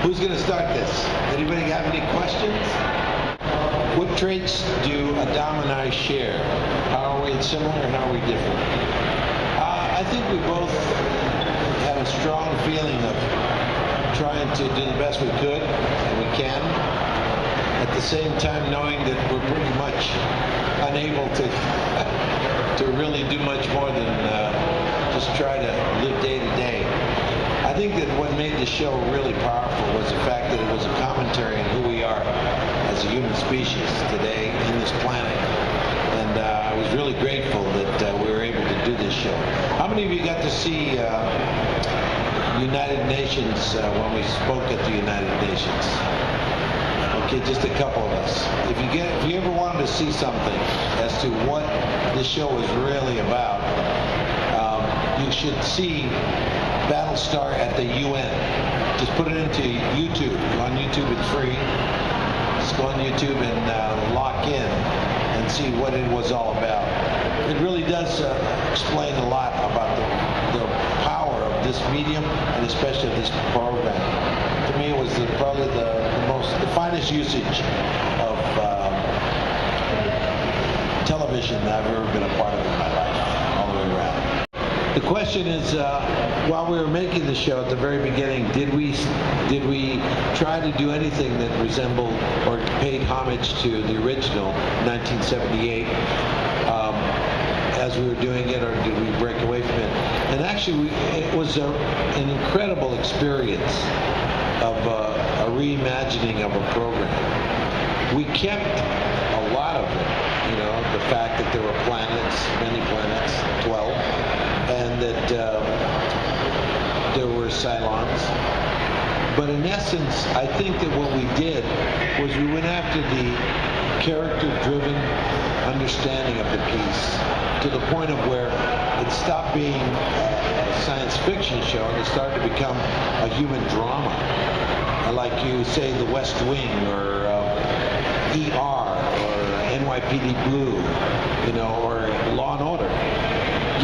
Who's going to start this? Anybody have any questions? What traits do Adam and I share? How are we similar and how are we different? I think we both have a strong feeling of trying to do the best we could, and we can. At the same time, knowing that we're pretty much unable to really do much more than just try to live day to day. I think that what made the show really powerful was the fact that it was a commentary on who we are as a human species today in this planet. And I was really grateful that we were able to do this show. How many of you got to see United Nations when we spoke at the United Nations? Okay, just a couple of us. If you ever wanted to see something as to what this show is really about, you should see Battlestar at the UN. Just put it into YouTube. On YouTube, it's free. Just go on YouTube and lock in and see what it was all about. It really does explain a lot about the power of this medium and especially of this program. To me, it was probably the finest usage of television that I've ever been a part of in my life, all the way around. The question is, while we were making the show at the very beginning, did we try to do anything that resembled or paid homage to the original 1978 as we were doing it, or did we break away from it? And actually, it was an incredible experience of a reimagining of a program. We kept a lot of it, the fact that there were planets, many planets, 12, and that there were Cylons. But in essence, I think that what we did was we went after the character-driven understanding of the piece to the point of where it stopped being a science fiction show and it started to become a human drama. Like you say, The West Wing, or ER, or NYPD Blue, or Law and Order.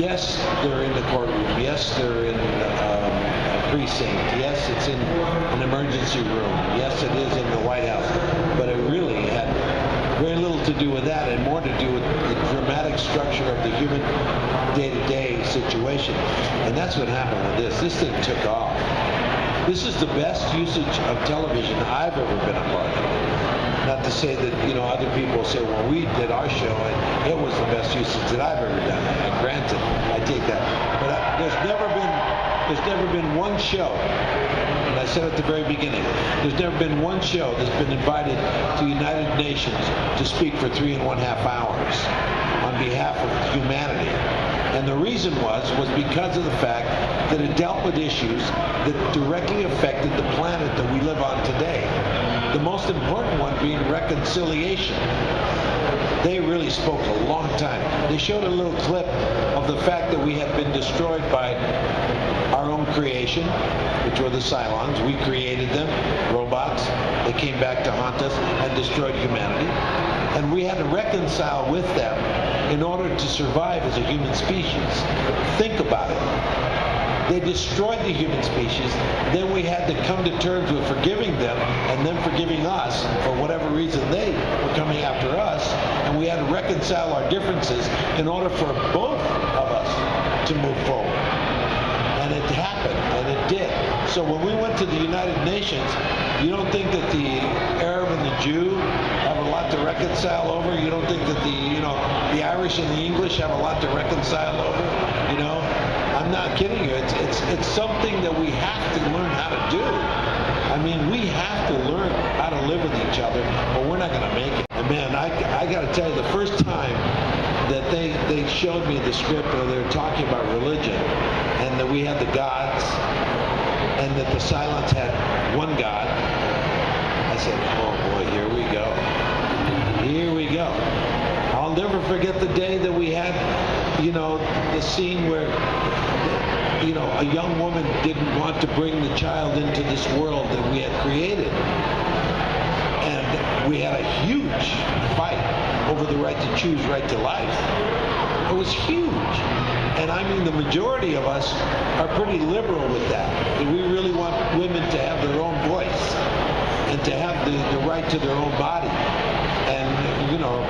Yes, they're in the courtroom. Yes, they're in a precinct. Yes, it's in an emergency room. Yes, it is in the White House. But it really had very little to do with that and more to do with the dramatic structure of the human day-to-day situation. And that's what happened with this. This thing took off. This is the best usage of television I've ever been a part of. Not to say that, other people say, well, we did our show and it was the best usage that I've ever done. And granted, I take that. But there's never been one show, and I said at the very beginning, there's never been one show that's been invited to the United Nations to speak for 3.5 hours on behalf of humanity. And the reason was because of the fact that it dealt with issues that directly affected the planet that we live on today. The most important one being reconciliation. They really spoke a long time. They showed a little clip of the fact that we had been destroyed by our own creation, which were the Cylons. We created them, robots. They came back to haunt us and destroyed humanity. And we had to reconcile with them in order to survive as a human species. Think about it. They destroyed the human species. Then we had to come to terms with forgiving them and them forgiving us for whatever reason they were coming after us. And we had to reconcile our differences in order for both of us to move forward. And it happened, and it did. So when we went to the United Nations, you don't think that the Arab and the Jew have a lot to reconcile over? You don't think that the Irish and the English have a lot to reconcile over? I'm not kidding you. It's something that we have to learn how to do. I mean, we have to learn how to live with each other, or we're not going to make it. And man, I got to tell you, the first time that they showed me the script where they were talking about religion, and that we had the gods, and that the Cylons had one god, I said, oh boy, here we go. Here we go. I'll never forget the day that we had, the scene where, a young woman didn't want to bring the child into this world that we had created. And we had a huge fight over the right to choose, right to life. It was huge. And I mean, the majority of us are pretty liberal with that. We really want women to have their own voice. and to have the right to their own body. And, you know,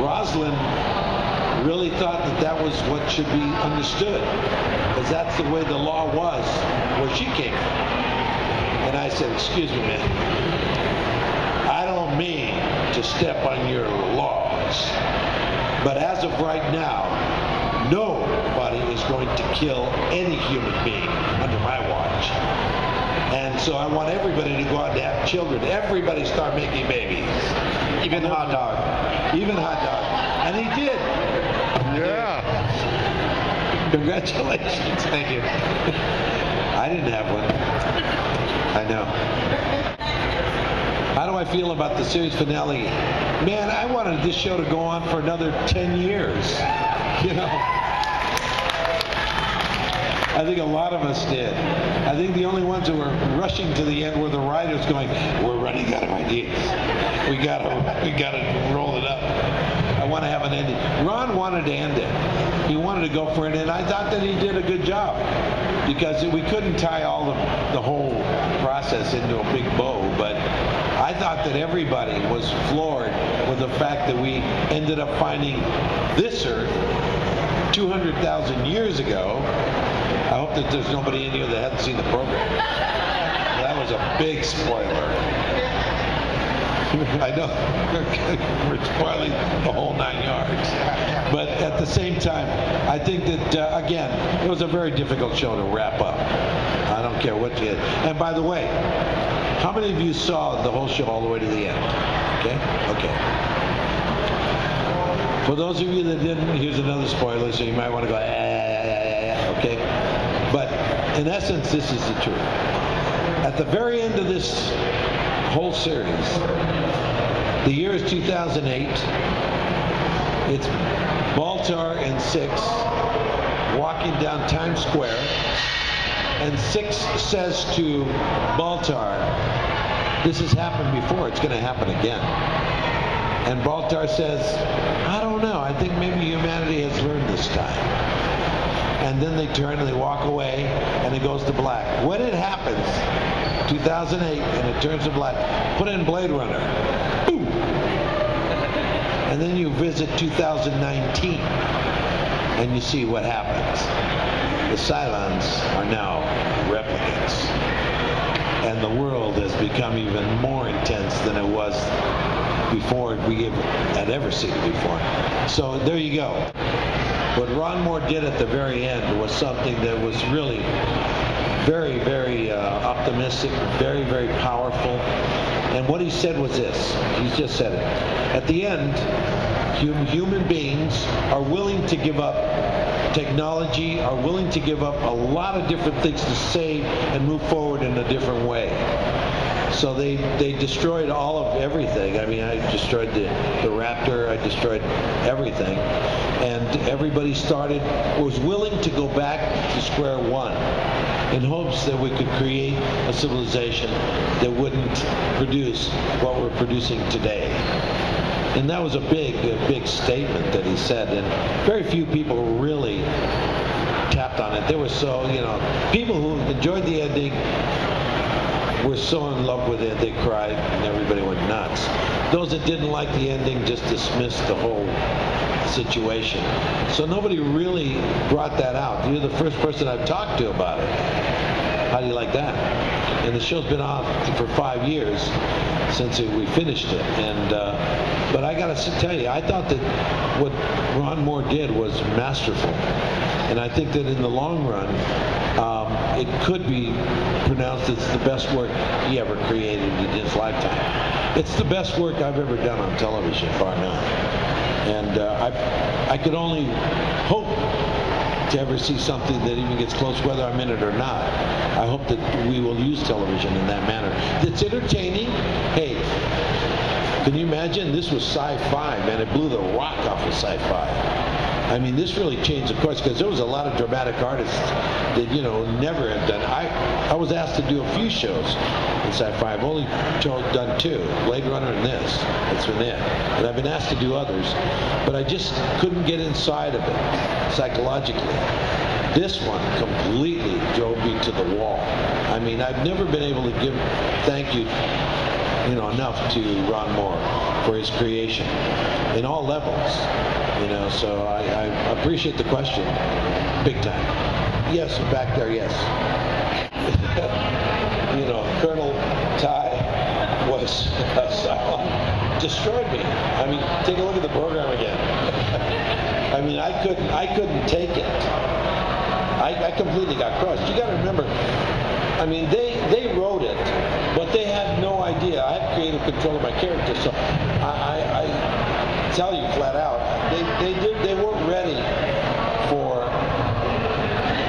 Rosalind really thought that that was what should be understood, because that's the way the law was where she came from. And I said, excuse me, man, I don't mean to step on your laws, but as of right now, nobody is going to kill any human being under my watch. And so I want everybody to go out and have children. Everybody start making babies. Even hot dog. Even hot dog. And he did. Yeah. Congratulations. Thank you. I didn't have one. I know. How do I feel about the series finale? Man, I wanted this show to go on for another 10 years. You know? I think a lot of us did. I think the only ones who were rushing to the end were the writers going, we're running out of ideas. We gotta roll it up. I want to have an ending. Ron wanted to end it. He wanted to go for it, and I thought that he did a good job, because we couldn't tie all the whole process into a big bow, but I thought that everybody was floored with the fact that we ended up finding this Earth 200,000 years ago. I hope that there's nobody in here that hasn't seen the program. That was a big spoiler. I know we're spoiling the whole 9 yards. But at the same time, I think that, again, it was a very difficult show to wrap up. I don't care what you did. And by the way, how many of you saw the whole show all the way to the end? Okay? Okay. For those of you that didn't, here's another spoiler, so you might want to go, okay? But in essence, this is the truth. At the very end of this whole series, the year is 2008. It's Baltar and Six walking down Times Square, and Six says to Baltar, this has happened before, it's going to happen again. And Baltar says, I don't know, I think maybe humanity has learned this time. And then they turn and they walk away, and it goes to black. When it happens, 2008, and it turns to black, put in Blade Runner. Boom! And then you visit 2019, and you see what happens. The Cylons are now replicants. And the world has become even more intense than it was before we had ever seen it before. So there you go. What Ron Moore did at the very end was something that was really very, very optimistic, very, very powerful. And what he said was this. He just said it. At the end, human beings are willing to give up technology, are willing to give up a lot of different things to save and move forward in a different way. So they destroyed all of everything. I mean, I destroyed the Raptor, I destroyed everything. And everybody was willing to go back to square one in hopes that we could create a civilization that wouldn't produce what we're producing today. And that was a big statement that he said, and very few people really tapped on it. They were so, people who enjoyed the ending were so in love with it, they cried, and everybody went nuts. Those that didn't like the ending just dismissed the whole situation. So nobody really brought that out. You're the first person I've talked to about it. How do you like that? And the show's been on for 5 years since we finished it. And but I got to tell you, I thought that what Ron Moore did was masterful. And I think that in the long run, it could be pronounced as the best work he ever created in his lifetime. It's the best work I've ever done on television, bar none. And I could only hope to ever see something that even gets close, whether I'm in it or not. I hope that we will use television in that manner. It's entertaining. Hey, can you imagine? This was sci-fi, man. It blew the rock off of sci-fi. I mean, this really changed the course, because there was a lot of dramatic artists that, never had done. I was asked to do a few shows in sci-fi. I've only done 2, Blade Runner and this. That's been it. And I've been asked to do others, but I just couldn't get inside of it psychologically. This one completely drove me to the wall. I mean, I've never been able to give thank you, enough to Ron Moore for his creation in all levels. So I appreciate the question, big time. Yes, back there, yes. Colonel Ty was destroyed me. I mean, take a look at the program again. I mean, I couldn't take it. I completely got crushed. You got to remember, I mean, they wrote it, but they had no idea. I had creative control of my character, so I tell you flat out, they weren't ready for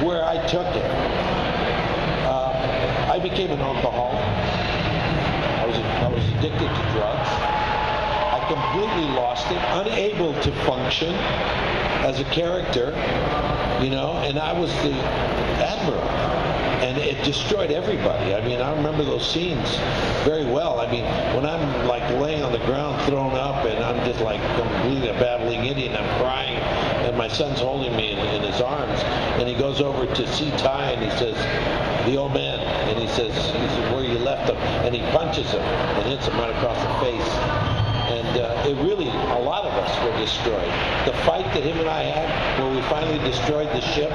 where I took it. I became an alcoholic. I was addicted to drugs. I completely lost it, unable to function as a character, and I was the admiral, and it destroyed everybody. I mean, I remember those scenes very well. I mean, when I'm like laying on the ground thrown up and I'm just like completely a babbling idiot and I'm crying and my son's holding me in his arms and he goes over to see Ty and he says, the old man, and he says where you left him, and he punches him and hits him right across the face. And it really, a lot of us were destroyed. The fight that him and I had, where we finally destroyed the ship,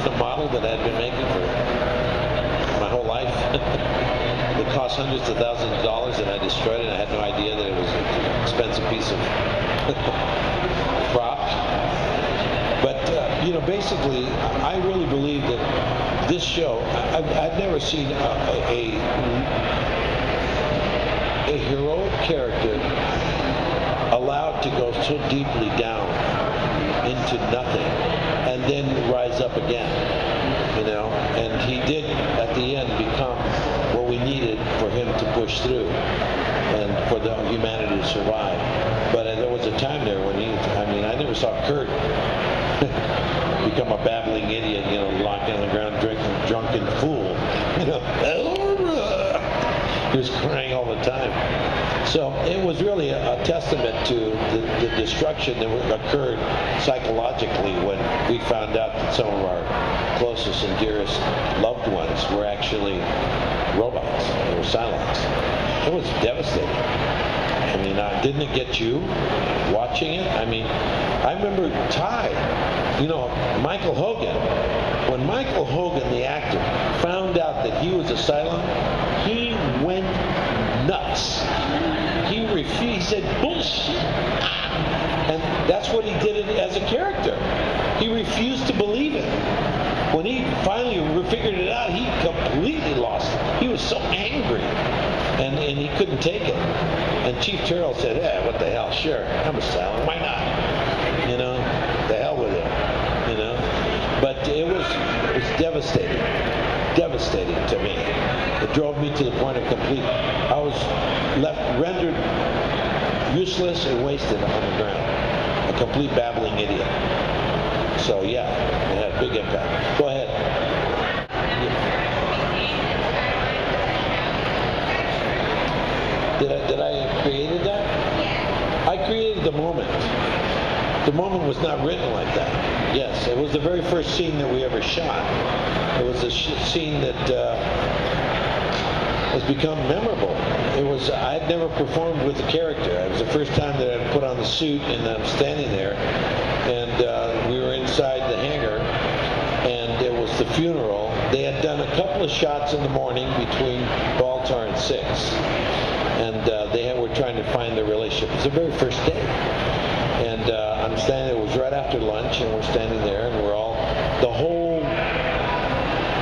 the model that I'd been making for my whole life, it cost hundreds of thousands of dollars, and I destroyed it. I had no idea that it was an expensive piece of prop. But basically, I really believe that this show, I've never seen a heroic character allowed to go so deeply down into nothing and then rise up again, and he did at the end become what we needed for him to push through and for the humanity to survive. But there was a time there when I never saw Kurt become a babbling idiot, locked on the ground, drunken fool, He was crying all the time. So it was really a testament to the destruction that occurred psychologically when we found out that some of our closest and dearest loved ones were actually robots. They were Cylons. It was devastating. I mean, didn't it get you watching it? I mean, I remember Ty, Michael Hogan. When Michael Hogan, the actor, found out that he was a Cylon, he went nuts. He refused. He said, bullshit. And that's what he did as a character. He refused to believe it. When he finally figured it out, he completely lost it. He was so angry. And he couldn't take it. And Chief Turrell said, what the hell, sure, I'm a Cylon, why not? The hell with it, But it was devastating to me. It drove me to the point of complete, I was rendered useless and wasted on the ground. A complete babbling idiot. So yeah, it had a big impact. Go ahead. Did I created that? I created the moment. The moment was not written like that. Yes, it was the very first scene that we ever shot. It was a scene that has become memorable. I had never performed with the character. It was the first time that I put on the suit and I'm standing there, and we were inside the hangar, and it was the funeral. They had done a couple of shots in the morning between Baltar and 6. And they were trying to find their relationship. It was the very first day. And I'm standing there, it was right after lunch, and we're standing there, and the whole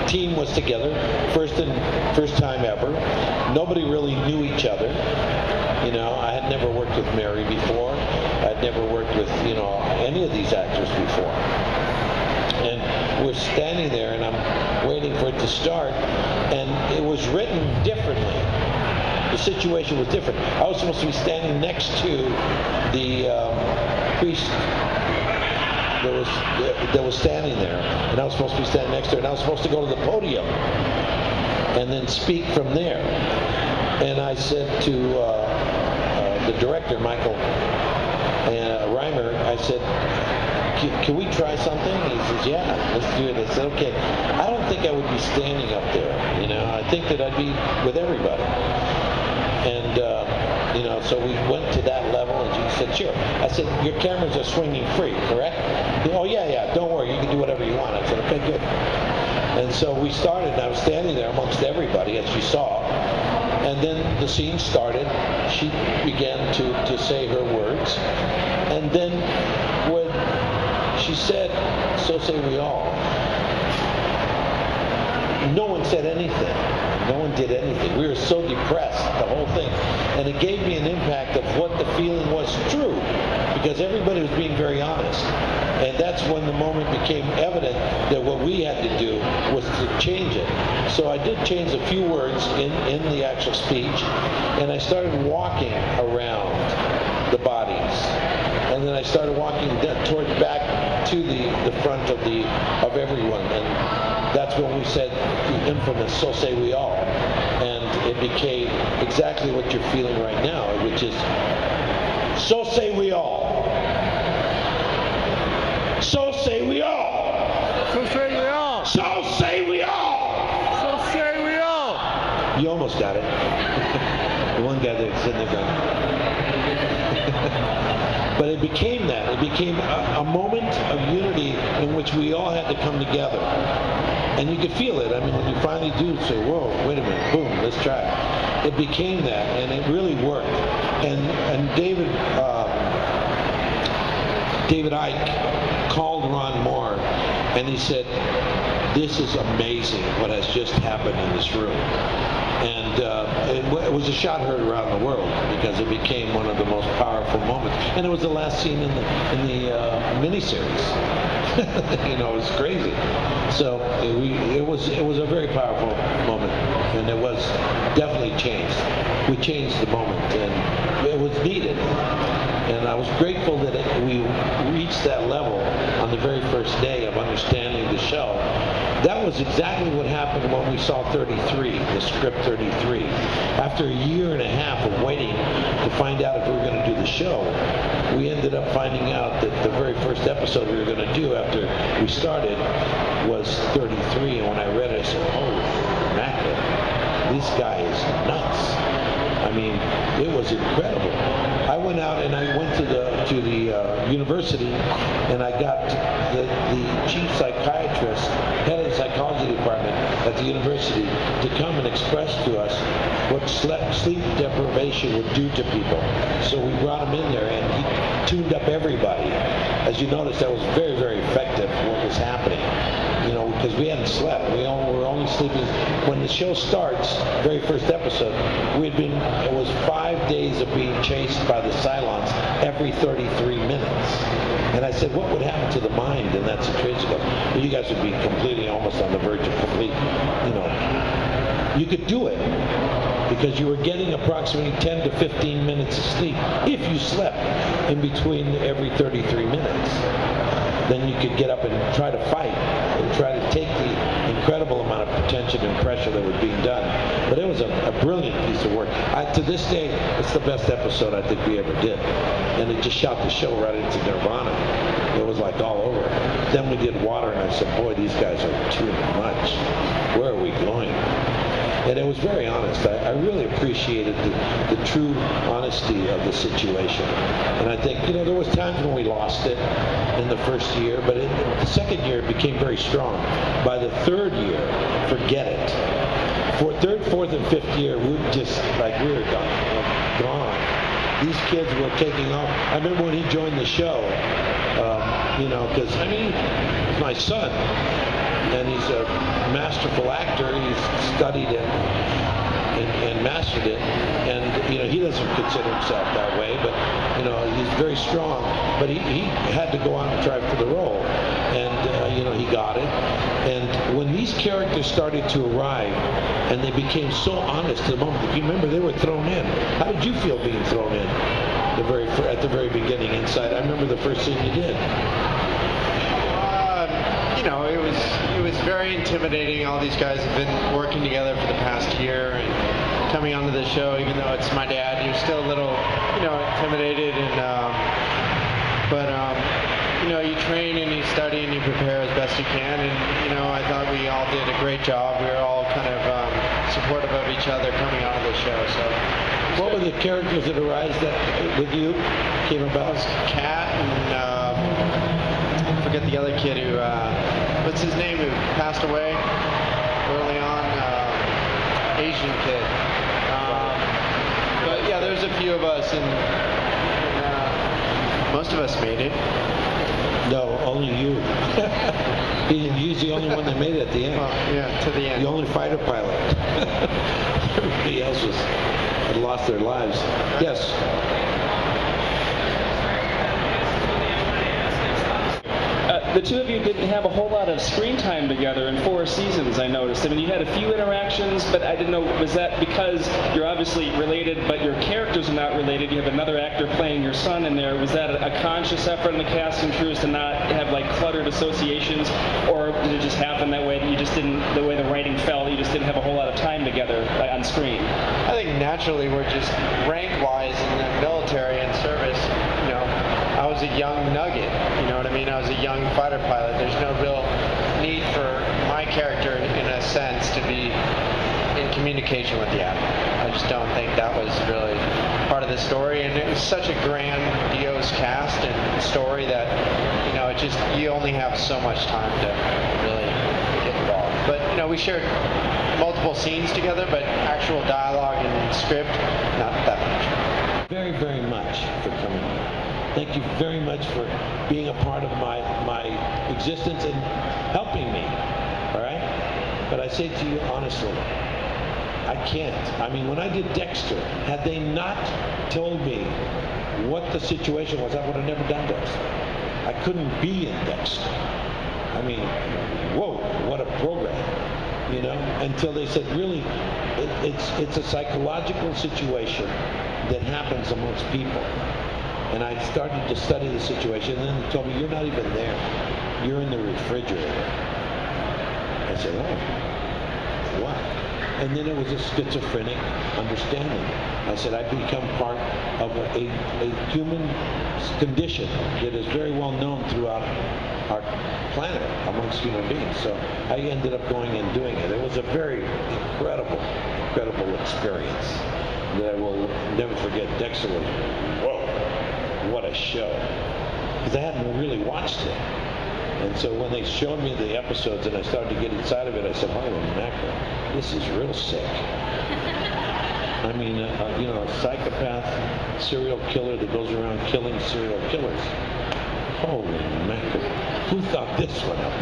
team was together, first time ever. Nobody really knew each other. I had never worked with Mary before. I'd never worked with, any of these actors before. And we're standing there, and I'm waiting for it to start, and it was written differently. The situation was different. I was supposed to be standing next to the priest that was standing there, and I was supposed to be standing next to her, and I was supposed to go to the podium and then speak from there. And I said to the director, Michael Reimer, I said, can we try something? He says, yeah, let's do it. I said, okay. I don't think I would be standing up there. I think that I'd be with everybody. And, so we went to that level, and she said, sure. I said, your cameras are swinging free, correct? Oh, yeah, don't worry. You can do whatever you want. I said, okay, good. And so we started, and I was standing there amongst everybody, as you saw. And then the scene started. She began to say her words. And then when she said, so say we all, no one said anything. No one did anything. We were so depressed, the whole thing. And it gave me an impact of what the feeling was true, because everybody was being very honest. And that's when the moment became evident that what we had to do was to change it. So I did change a few words in the actual speech, and I started walking around the bodies. And then I started walking toward back to the front of everyone. And that's when we said the infamous "So say we all," and it became exactly what you're feeling right now, which is "So say we all." So say we all. So say we all. So say we all. So say we all. You almost got it. The one guy that's in the ground. But it became that. It became a moment of unity in which we all had to come together. And you could feel it. I mean, when you finally do say, whoa, wait a minute, boom, let's try it. It became that, and it really worked. And David Icke called Ron Moore, and he said, this is amazing what has just happened in this room. And it was a shot heard around the world, because it became one of the most powerful moments. And it was the last scene in the miniseries. It was crazy. So it was a very powerful moment, and it was definitely changed. We changed the moment, and it was needed. And I was grateful that we reached that level on the very first day of understanding the show. That was exactly what happened when we saw 33, the script 33. After a year and a half of waiting to find out if we were going to do the show, we ended up finding out that the very first episode we were going to do after we started was 33. And when I read it, I said, oh, mackerel, this guy is nuts. I mean, it was incredible. I went out and I went to the university, and I got the chief psychiatrist, head of the psychology department at the university, to come and express to us what sleep deprivation would do to people. So we brought him in there, and he tuned up everybody. As you notice, that was very, very effective, what was happening. Because we hadn't slept. We were only sleeping. When the show starts, very first episode, it was 5 days of being chased by the Cylons every 33 minutes. And I said, what would happen to the mind in that situation? He goes, well, you guys would be completely, almost on the verge of complete, You could do it, because you were getting approximately 10 to 15 minutes of sleep if you slept in between every 33 minutes. Then you could get up and try to fight and try to take the incredible amount of tension and pressure that was being done. But it was a brilliant piece of work. To this day, it's the best episode I think we ever did. And it just shot the show right into Nirvana. It was like all over. Then we did Water, and I said, boy, these guys are too much. Where are we going? And it was very honest. I really appreciated the true honesty of the situation. And I think, there was times when we lost it in the first year, but the second year it became very strong. By the third year, forget it. For third, fourth, and fifth year, we were gone. These kids were taking off. I remember when he joined the show, because, he's my son. And he's a masterful actor. He's studied it and mastered it. And, he doesn't consider himself that way, but, he's very strong. But he had to go out and try for the role. And, he got it. And when these characters started to arrive, and they became so honest to the moment, if you remember, they were thrown in. How did you feel being thrown in at the very beginning inside? I remember the first scene you did. It was very intimidating. All these guys have been working together for the past year, and coming onto the show, even though it's my dad, you're still a little, intimidated. And but you train and you study and you prepare as best you can, and I thought we all did a great job. We were all kind of supportive of each other coming onto the show. So, what were the characters that arise that with you came about? Kat and I forget the other kid who what's his name, who passed away early on, Asian kid. But yeah, there's a few of us, and most of us made it. No, only you. He's the only one that made it at the end. Well, yeah, to the end. The only fighter pilot. Everybody else had lost their lives. Yes. The two of you didn't have a whole lot of screen time together in 4 seasons, I noticed. I mean, you had a few interactions, but I didn't know, was that because you're obviously related, but your characters are not related? You have another actor playing your son in there. Was that a conscious effort in the cast and crews to not have, like, cluttered associations? Or did it just happen that way, that you just didn't, the way the writing fell, you just didn't have a whole lot of time together on screen? I think naturally we're just rank-wise in the military and service, I was a young nugget, you know what I mean? I was a young fighter pilot. There's no real need for my character, in a sense, to be in communication with the admiral. I just don't think that was really part of the story, and it was such a grandiose cast and story that, it just, you only have so much time to really get involved. But, we shared multiple scenes together, but actual dialogue and script, not that much. Very, very much for coming here. Thank you very much for being a part of my existence and helping me, all right? But I say to you honestly, I can't. I mean, when I did Dexter, had they not told me what the situation was, I would have never done Dexter. I couldn't be in Dexter. I mean, whoa, what a program, until they said, really, it's a psychological situation that happens amongst people. And I started to study the situation, and then they told me, you're not even there. You're in the refrigerator. I said, oh, what? And then it was a schizophrenic understanding. I said, I've become part of a human condition that is very well known throughout our planet amongst human beings. So I ended up going and doing it. It was a very incredible experience that I will never forget. Dexter was, whoa. What a show. Because I hadn't really watched it. And so when they showed me the episodes and I started to get inside of it, I said, holy mackerel, this is real sick. I mean, a psychopath serial killer that goes around killing serial killers. Holy mackerel. Who thought this one up?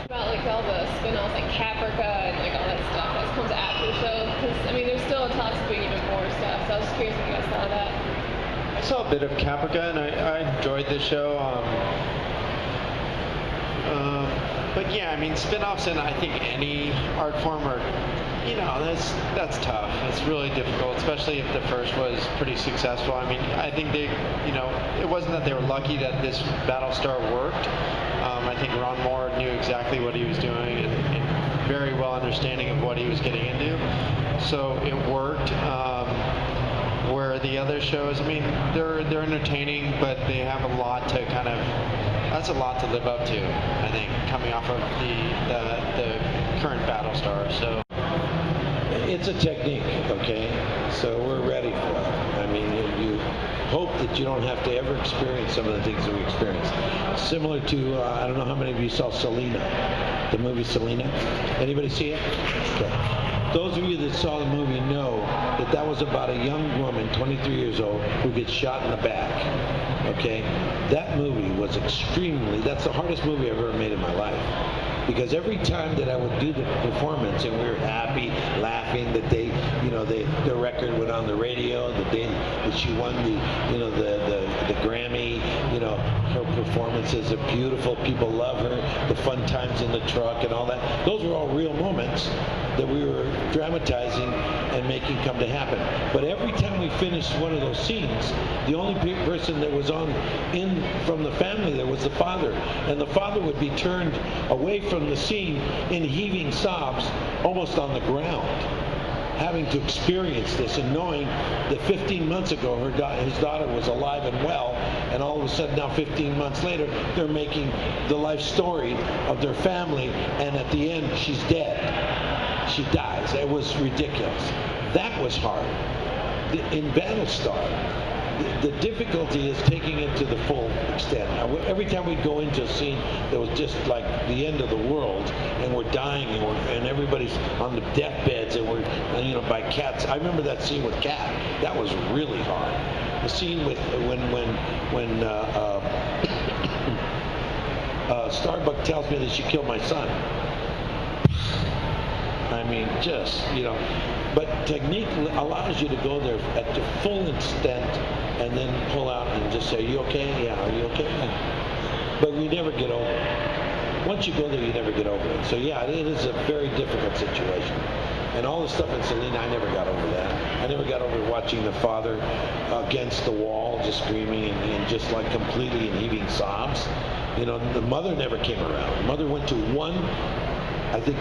About all the spin-offs like Caprica and all that stuff that comes after the show. Because, there's still talks of doing even more stuff. So I was just curious if you guys saw that. I saw a bit of Caprica, and I enjoyed the show. But yeah, spin-offs in, I think, any art form are, that's tough. It's really difficult, especially if the first was pretty successful. I think they, it wasn't that they were lucky that this Battlestar worked. I think Ron Moore knew exactly what he was doing and very well understanding of what he was getting into. So it worked. Where the other shows, they're entertaining, but they have a lot to that's a lot to live up to, I think, coming off of the current Battlestar. So it's a technique, okay? So we're ready for it. You hope that you don't have to ever experience some of the things that we experienced. Similar to, I don't know how many of you saw Selena, the movie Selena. Anybody see it? Okay. Those of you that saw the movie know that that was about a young woman, 23 years old, who gets shot in the back, okay? That movie was that's the hardest movie I've ever made in my life. Because every time that I would do the performance and we were happy, laughing that the record went on the radio, the day that she won the Grammy, her performances are beautiful, people love her, the fun times in the truck and all that. Those were all real moments that we were dramatizing and making come to happen. But every time we finished one of those scenes, the only person that was in from the family there was the father. And the father would be turned away from the scene in heaving sobs, almost on the ground. having to experience this and knowing that 15 months ago his daughter was alive and well, and all of a sudden now 15 months later they're making the life story of their family, and at the end she's dead. She dies. It was ridiculous. That was hard. In Battlestar, the difficulty is taking it to the full extent. Every time we'd go into a scene that was just like the end of the world, and we're dying, and everybody's on the deathbeds, and we're, by cats. I remember that scene with Cat. That was really hard. The scene with when Starbuck tells me that she killed my son. I mean, but technique allows you to go there at the full extent and then pull out and just say, "Are you okay? Yeah, are you okay?" But we never get over it. Once you go there, you never get over it. So yeah, it is a very difficult situation. And all the stuff in Selena, I never got over that. I never got over watching the father against the wall, just screaming and just like completely in heaving sobs. The mother never came around. The mother went to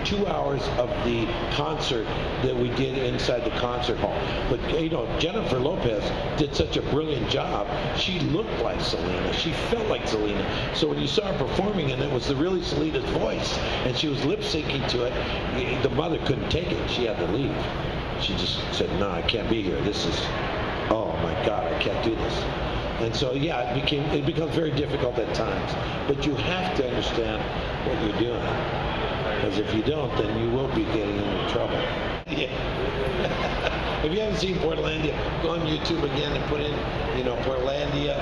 2 hours of the concert that we did inside the concert hall. But, Jennifer Lopez did such a brilliant job. She looked like Selena. She felt like Selena. So when you saw her performing and it was really Selena's voice and she was lip syncing to it, the mother couldn't take it. She had to leave. She just said, "No, I can't be here. This is, oh my God, I can't do this." And so, yeah, it becomes very difficult at times. But you have to understand what you're doing. Because if you don't, then you will be getting into trouble. Yeah. If you haven't seen Portlandia, go on YouTube again and put in, Portlandia,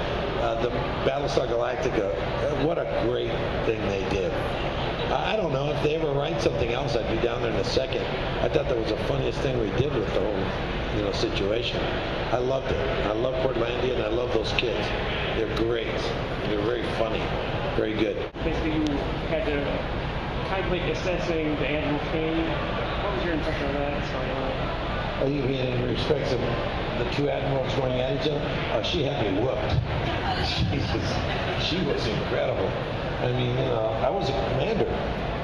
the Battlestar Gallactica. What a great thing they did. I don't know, if they ever write something else, I'd be down there in a second. I thought that was the funniest thing we did with the whole, situation. I loved it. I love Portlandia, and I love those kids. They're great. They're very funny. Very good. Basically, you had to contemplate assessing the Admiral King. What was your impression of that storyline? Oh, you mean in respect of the two admirals going at each other? She had me whooped. Jesus, she was incredible. I mean, I was a commander.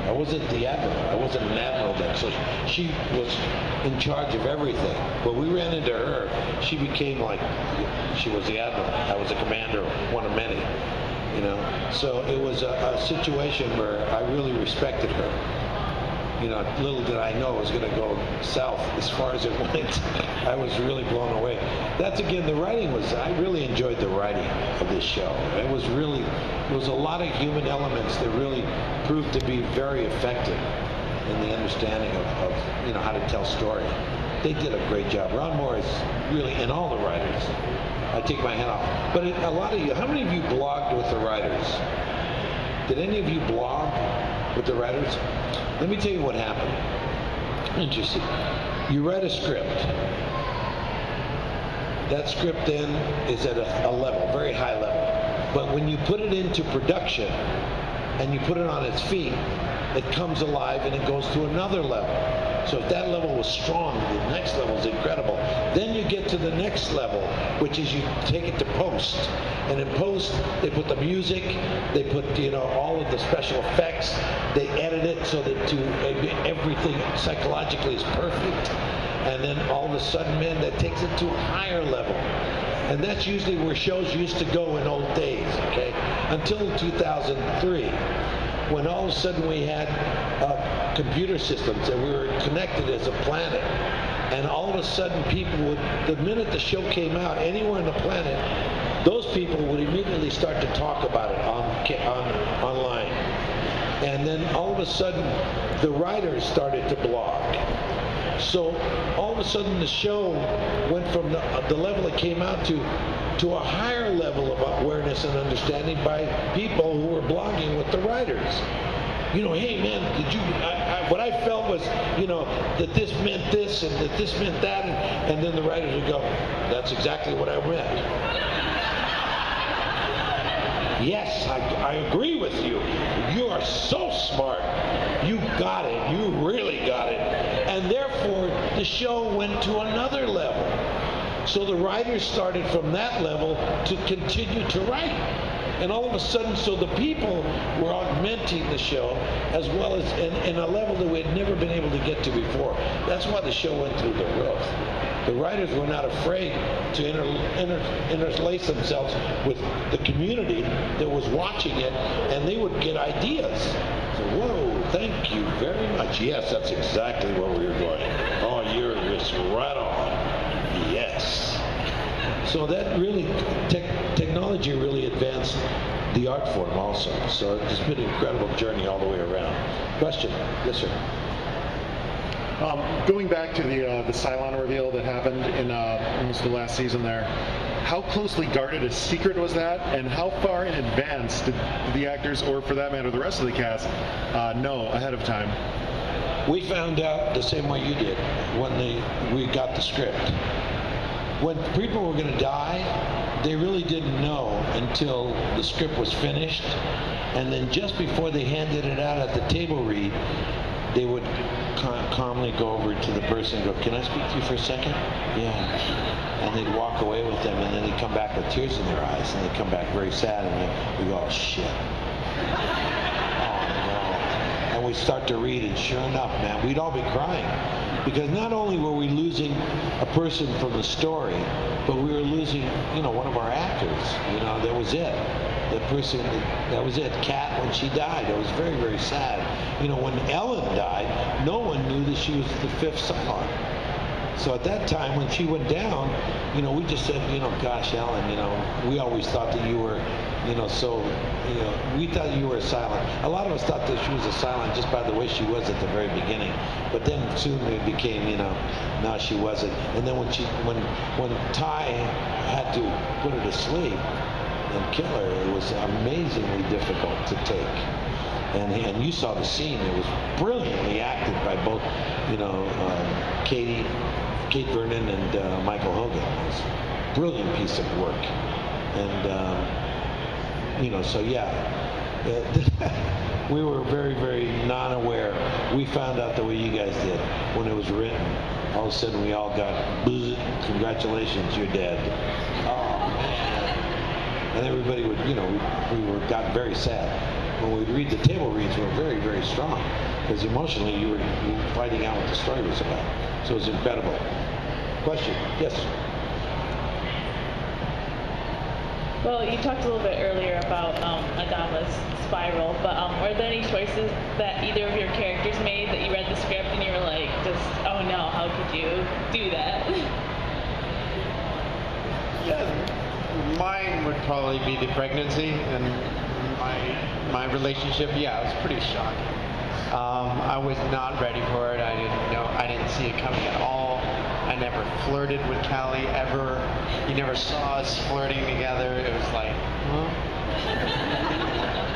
I wasn't the admiral. I wasn't an admiral then. So she was in charge of everything. When we ran into her, she became like she was the admiral. I was a commander, one of many. So it was a situation where I really respected her. Little did I know it was going to go south as far as it went. I was really blown away. That's again, I really enjoyed the writing of this show. There was a lot of human elements that really proved to be very effective in the understanding of how to tell story. They did a great job. Ron Moore is really, and all the writers, I take my hat off. But a lot of you, how many of you blogged with the writers? Did any of you blog with the writers? Let me tell you what happened. Interesting. You write a script. That script then is at a level, very high level. But when you put it into production and you put it on its feet, it comes alive and it goes to another level. So if that level was strong, the next level is incredible. Then you get to the next level, which is you take it to post. And in post, they put the music, they put all of the special effects, they edit it so that everything psychologically is perfect. And then all of a sudden, man, that takes it to a higher level. And that's usually where shows used to go in old days, okay? Until 2003. When all of a sudden we had computer systems and we were connected as a planet, and all of a sudden people would, the minute the show came out, anywhere on the planet, those people would immediately start to talk about it online. And then all of a sudden, the writers started to blog. So all of a sudden the show went from the level it came out to a higher level of awareness and understanding by people who were blogging with the writers. Hey man, what I felt was, that this meant this and that this meant that, and then the writers would go, that's exactly what I meant. Yes, I agree with you. You are so smart. You got it. You really got it. And therefore, the show went to another level. So the writers started from that level to continue to write. And all of a sudden, so the people were augmenting the show as well as in a level that we had never been able to get to before. That's why the show went through the roof. The writers were not afraid to interlace themselves with the community that was watching it, and they would get ideas. So, whoa, thank you very much. Yes, that's exactly where we were going. Oh, you're just right on. Yes. So that really, technology really advanced the art form also. So it's been an incredible journey all the way around. Question? Yes, sir. Going back to the Cylon reveal that happened in almost the last season there, how closely guarded a secret was that, and how far in advance did the actors, or for that matter the rest of the cast, know ahead of time? We found out the same way you did when we got the script. When people were going to die, they really didn't know until the script was finished, and then just before they handed it out at the table read, they would calmly go over to the person and go, "Can I speak to you for a second?" "Yeah." And they'd walk away with them, and then they'd come back with tears in their eyes, and they'd come back very sad, and we go, "Oh, shit." And we'd start to read, and sure enough, man, we'd all be crying. Because not only were we losing a person from the story, but we were losing, one of our actors. That was it. The person, that was it. Kat, when she died, it was very, very sad. When Ellen died, no one knew that she was the fifth Cylon. So at that time, when she went down, we just said, "Gosh, Ellen, we always thought that you were, we thought you were a Cylon." A lot of us thought that she was a Cylon just by the way she was at the very beginning. But then soon it became, no, she wasn't. And then when Ty had to put her to sleep and kill her, it was amazingly difficult to take. And you saw the scene. It was brilliantly acted by both, Kate Vernon and Michael Hogan. It was a brilliant piece of work. And, so yeah, we were very, very non-aware. We found out the way you guys did when it was written. All of a sudden we all got, "Congratulations, you're dead." Oh, man. And everybody would, got very sad. When we'd read the table reads, we were very, very strong. Because emotionally, you were finding out what the story was about. So it was incredible. Question? Yes? Well, you talked a little bit earlier about Adama's spiral, but were there any choices that either of your characters made that you read the script and you were like, oh no, how could you do that? Yeah, mine would probably be the pregnancy, and my relationship, it was pretty shocking. I was not ready for it. I didn't see it coming at all. I never flirted with Callie ever. You never saw us flirting together. It was like, huh?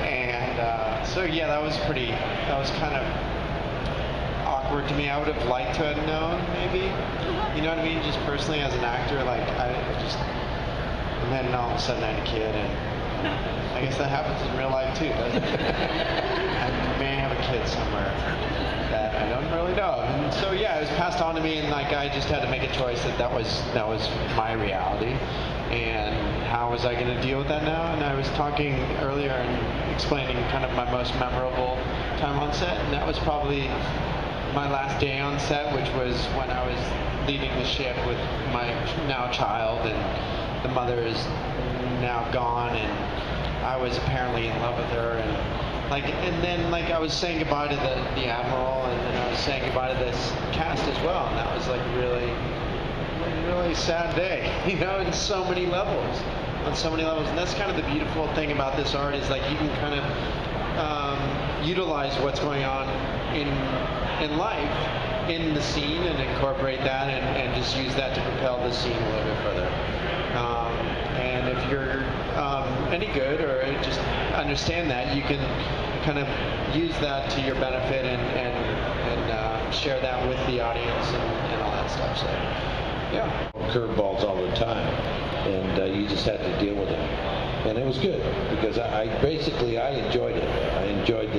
And that was kind of awkward to me. I would have liked to have known, maybe. You know what I mean? Just personally as an actor, and then all of a sudden I had a kid, and I guess that happens in real life too, doesn't it? I may have a kid somewhere that I don't really know. And so it was passed on to me, and I just had to make a choice that was my reality. And how was I going to deal with that now? And I was talking earlier and explaining kind of my most memorable time on set, and that was probably my last day on set, which was when I was leaving the ship with my now child, and the mother is now gone, and I was apparently in love with her, and then I was saying goodbye to the Admiral, and then I was saying goodbye to this cast as well, and that was really, really sad day, in so many levels, on so many levels. And that's kind of the beautiful thing about this art is you can kind of utilize what's going on in life in the scene and incorporate that and just use that to propel the scene a little bit further. And if you're any good or just understand that, you can kind of use that to your benefit and share that with the audience and all that stuff. So, yeah. Curveballs all the time, and you just had to deal with it. And it was good because I enjoyed it. I enjoyed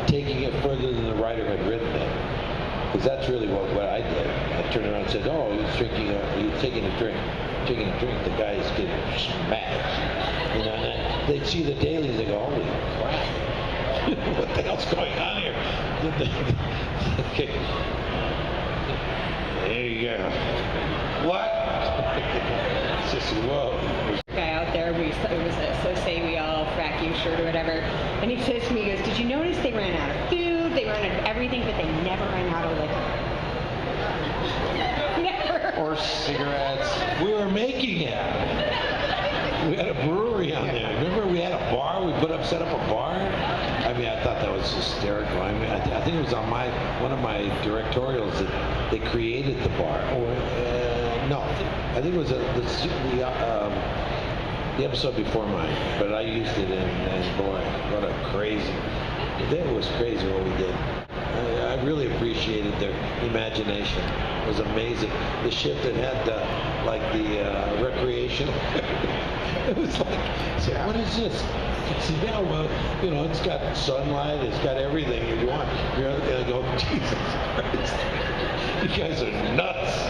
taking it further than the writer had written it. Because that's really what I did. I turned around and said, "Oh, he's taking a drink." taking a drink, the guys get smashed. You know, and they'd see the dailies, they go, holy crap, what the hell's going on here? Okay. There you go. What? It's just, whoa. Guy out there, so say we all frack you shirt or whatever, and he says to me, he goes, did you notice they ran out of food, they ran out of everything, but they never ran out of liquor? Never. Or cigarettes. We were making it. We had a brewery on there. Remember we had a bar? We set up a bar. I mean, I thought that was hysterical. I mean, I think it was on one of my directorials that they created the bar. Or no, I think it was the episode before mine. But I used it, and boy, what a crazy! It was crazy what we did. I really appreciated their imagination. It was amazing. The ship that had the recreation. It was like, what is this? I said, yeah, well, you know, it's got sunlight, it's got everything you want. You're going, Jesus Christ, you guys are nuts.